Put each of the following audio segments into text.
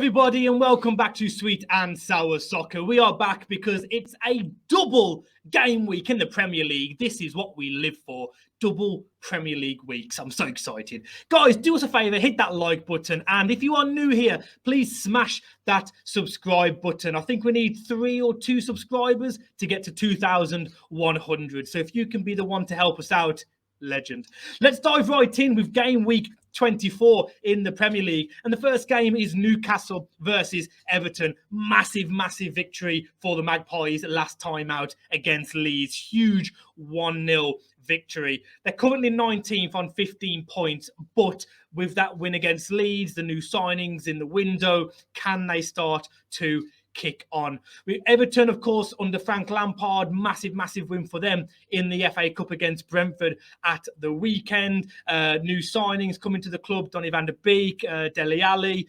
everybody, and welcome back to Sweet and Sour Soccer. We are back because it's a double game week in the Premier League. This is what we live for. Double Premier League weeks. I'm so excited. Guys, do us a favour, hit that like button. And if you are new here, please smash that subscribe button. I think we need 3 or 2 subscribers to get to 2,100. So if you can be the one to help us out, legend. Let's dive right in with game week 24 in the Premier League. And the first game is Newcastle versus Everton. Massive victory for the Magpies last time out against Leeds. Huge 1-0 victory. They're currently 19th on 15 points, but with that win against Leeds, the new signings in the window, can they start to kick on? With Everton, of course, under Frank Lampard, massive win for them in the FA Cup against Brentford at the weekend. New signings coming to the club, Donny van der Beek, Dele Alli.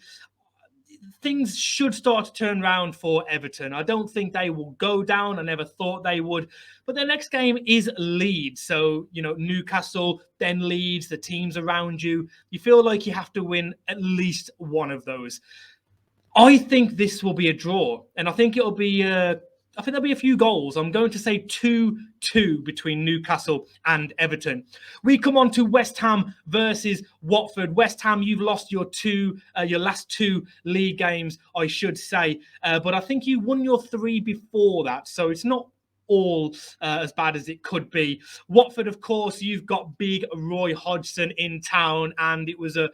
Things should start to turn around for Everton. I don't think they will go down. I never thought they would. But their next game is Leeds. So, Newcastle, then Leeds, the teams around you. You feel like you have to win at least one of those. I think this will be a draw, and I think it'll be there'll be a few goals. I'm going to say 2-2 between Newcastle and Everton. We come on to West Ham versus Watford. West Ham, you've lost your last 2 league games, I should say, but I think you won your 3 before that, so it's not all as bad as it could be. Watford, of course, you've got big Roy Hodgson in town, and it was a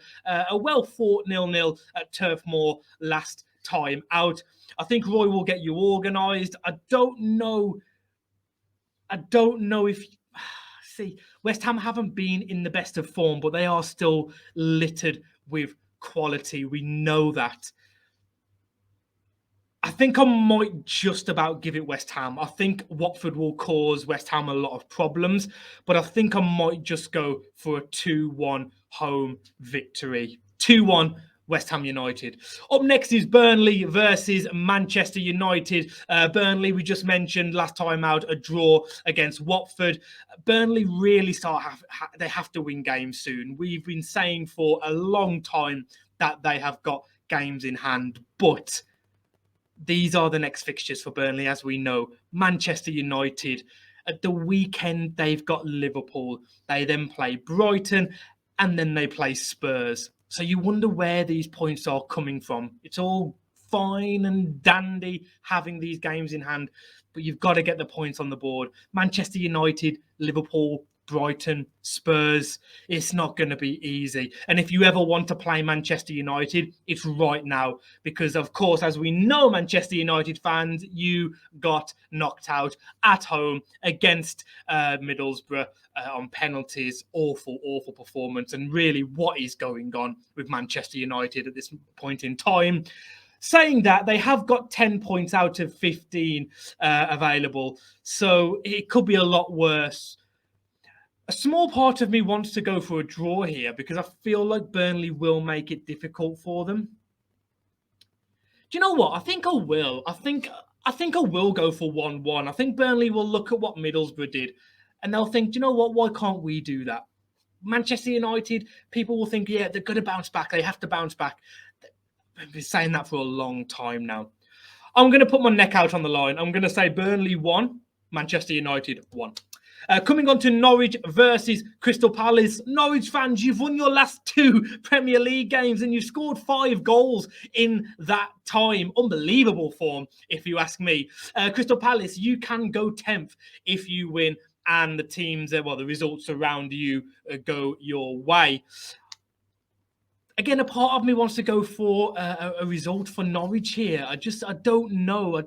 well-fought 0-0 at Turf Moor last time out. I think Roy will get you organised. I don't know if... See, West Ham haven't been in the best of form, but they are still littered with quality. We know that. I think I might just about give it West Ham. I think Watford will cause West Ham a lot of problems, but I think I might just go for a 2-1 home victory. 2-1 West Ham United. Up next is Burnley versus Manchester United. Burnley, we just mentioned last time out, a draw against Watford. Burnley really they have to win games soon. We've been saying for a long time that they have got games in hand, but these are the next fixtures for Burnley, as we know. Manchester United. At the weekend, they've got Liverpool. They then play Brighton, and then they play Spurs. So you wonder where these points are coming from. It's all fine and dandy having these games in hand, but you've got to get the points on the board. Manchester United, Liverpool, Brighton, Spurs, it's not going to be easy. And if you ever want to play Manchester United, it's right now. Because, of course, as we know, Manchester United fans, you got knocked out at home against Middlesbrough on penalties. Awful performance. And really, what is going on with Manchester United at this point in time? Saying that, they have got 10 points out of 15 available. So it could be a lot worse. A small part of me wants to go for a draw here because I feel like Burnley will make it difficult for them. Do you know what? I think I will. I think I will go for 1-1. I think Burnley will look at what Middlesbrough did and they'll think, do you know what? Why can't we do that? Manchester United, people will think, yeah, they're going to bounce back. They have to bounce back. I've been saying that for a long time now. I'm going to put my neck out on the line. I'm going to say Burnley 1, Manchester United 1. Coming on to Norwich versus Crystal Palace. Norwich fans, you've won your last 2 Premier League games and you've scored 5 goals in that time. Unbelievable form, if you ask me. Crystal Palace, you can go 10th if you win and the teams, the results around you go your way. Again, a part of me wants to go for a result for Norwich here. I don't know.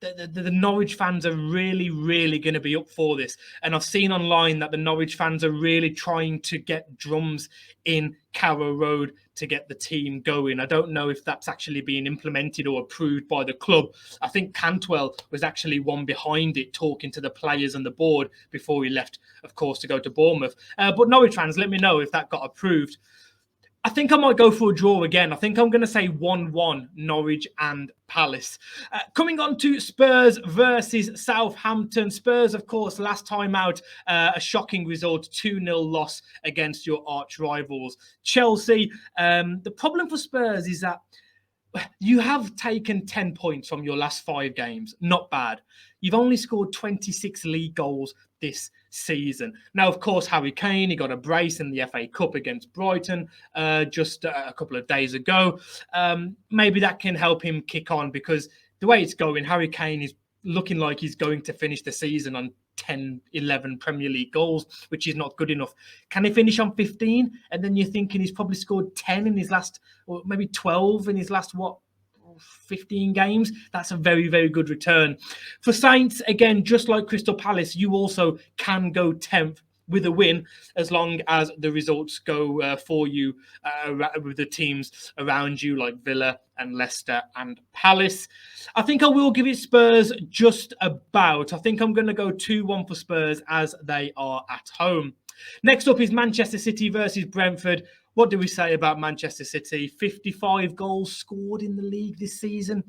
The Norwich fans are really going to be up for this. And I've seen online that the Norwich fans are really trying to get drums in Carrow Road to get the team going. I don't know if that's actually being implemented or approved by the club. I think Cantwell was actually one behind it, talking to the players and the board before he left, of course, to go to Bournemouth. But Norwich fans, let me know if that got approved. I think I might go for a draw again. I think I'm going to say 1-1 Norwich and Palace. Coming on to Spurs versus Southampton. Spurs, of course, last time out, a shocking result, 2-0 loss against your arch rivals, Chelsea. The problem for Spurs is that you have taken 10 points from your last 5 games. Not bad. You've only scored 26 league goals this season. Now, of course, Harry Kane, he got a brace in the FA Cup against Brighton just a couple of days ago. Maybe that can help him kick on, because the way it's going, Harry Kane is looking like he's going to finish the season on 10, 11 Premier League goals, which is not good enough. Can he finish on 15? And then you're thinking he's probably scored 10 in his last, or maybe 12 in his last, 15 games. That's a very, very good return. For Saints, again, just like Crystal Palace, you also can go 10th with a win, as long as the results go for you with the teams around you, like Villa and Leicester and Palace. I think I will give it Spurs just about. I think I'm going to go 2-1 for Spurs, as they are at home. Next up is Manchester City versus Brentford. What do we say about Manchester City? 55 goals scored in the league this season,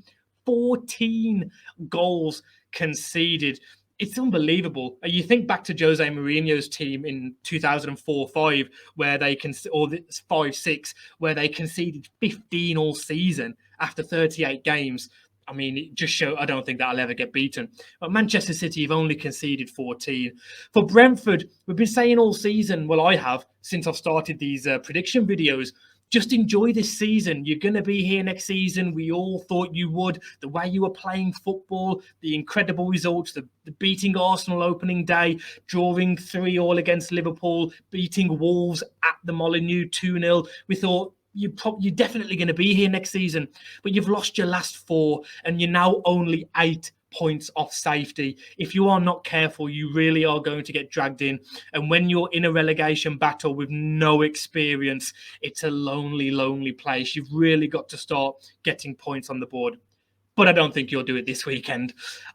14 goals conceded. It's unbelievable. You think back to Jose Mourinho's team in 2004-5, where they or 5-6, where they conceded 15 all season after 38 games. I mean, it just shows. I don't think that'll ever get beaten. But Manchester City have only conceded 14. For Brentford, we've been saying all season, well, I have, since I've started these prediction videos, just enjoy this season. You're going to be here next season. We all thought you would. The way you were playing football, the incredible results, the beating Arsenal opening day, drawing 3-3 against Liverpool, beating Wolves at the Molineux 2-0. We thought you're definitely going to be here next season. But you've lost your last 4, and you're now only 8 points off safety. If you are not careful, you really are going to get dragged in. And when you're in a relegation battle with no experience, it's a lonely, lonely place. You've really got to start getting points on the board. But I don't think you'll do it this weekend.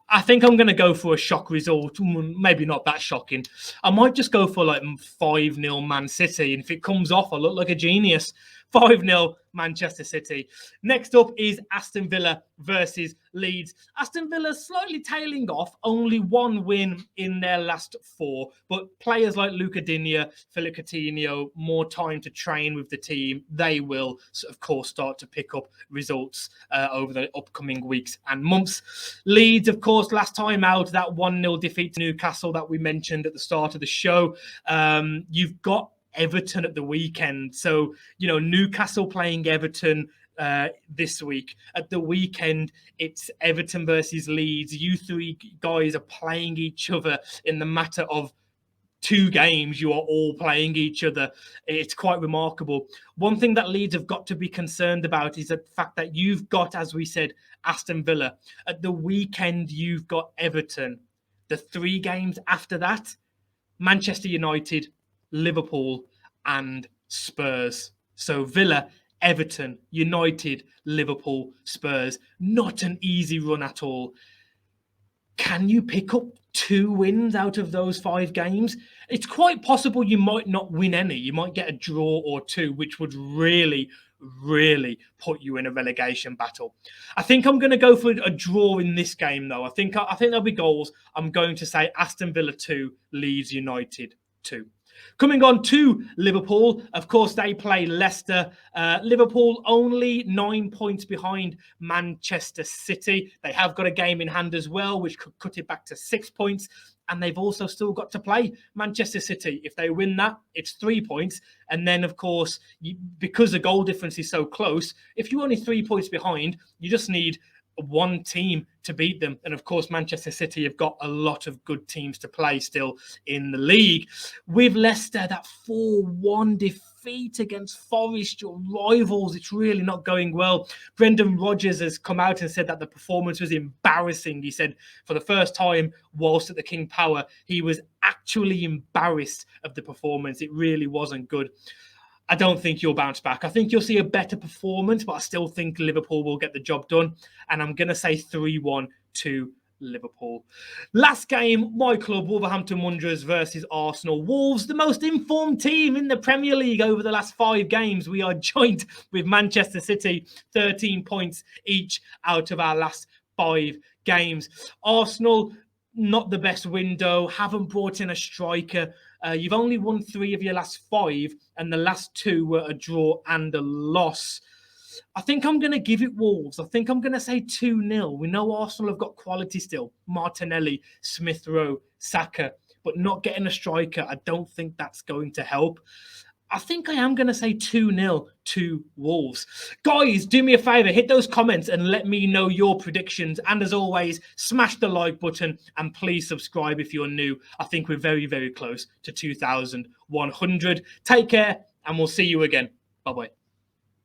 I think I'm going to go for a shock result. Maybe not that shocking. I might just go for like 5-0 Man City. And if it comes off, I look like a genius. 5-0 Manchester City. Next up is Aston Villa versus Leeds. Aston Villa slightly tailing off, only 1 win in their last 4. But players like Luca Digne, Philip Coutinho, more time to train with the team. They will, of course, start to pick up results over the upcoming weeks and months. Leeds, of course, last time out, that 1-0 defeat to Newcastle that we mentioned at the start of the show. You've got Everton at the weekend. So, Newcastle playing Everton this week. At the weekend, it's Everton versus Leeds. You 3 guys are playing each other in the matter of 2 games. You are all playing each other. It's quite remarkable. One thing that Leeds have got to be concerned about is the fact that you've got, as we said, Aston Villa. At the weekend, you've got Everton. The 3 games after that, Manchester United, Liverpool and Spurs. So Villa, Everton, United, Liverpool, Spurs. Not an easy run at all. Can you pick up 2 wins out of those 5 games? It's quite possible you might not win any. You might get a draw or 2, which would really, really put you in a relegation battle. I think I'm going to go for a draw in this game, though. I think there'll be goals. I'm going to say Aston Villa 2, Leeds United 2. Coming on to Liverpool, of course, they play Leicester. Liverpool only 9 points behind Manchester City. They have got a game in hand as well, which could cut it back to 6 points. And they've also still got to play Manchester City. If they win that, it's 3 points. And then, of course, because the goal difference is so close, if you're only 3 points behind, you just need 1 team to beat them. And of course, Manchester City have got a lot of good teams to play still in the league. With Leicester, that 4-1 defeat against Forest, your rivals, it's really not going well. Brendan Rodgers has come out and said that the performance was embarrassing. He said for the first time whilst at the King Power, he was actually embarrassed of the performance. It really wasn't good. I don't think you'll bounce back. I think you'll see a better performance, but I still think Liverpool will get the job done. And I'm going to say 3-1 to Liverpool. Last game, my club, Wolverhampton Wondrous versus Arsenal. Wolves, the most informed team in the Premier League over the last 5 games. We are joint with Manchester City, 13 points each out of our last 5 games. Arsenal, not the best window, haven't brought in a striker. You've only won 3 of your last 5, and the last 2 were a draw and a loss. I think I'm going to give it Wolves. I think I'm going to say 2-0. We know Arsenal have got quality still. Martinelli, Smith Rowe, Saka, but not getting a striker, I don't think that's going to help. I think I am going to say 2-0 to Wolves. Guys, do me a favour, hit those comments and let me know your predictions. And as always, smash the like button and please subscribe if you're new. I think we're very, very close to 2,100. Take care and we'll see you again. Bye-bye.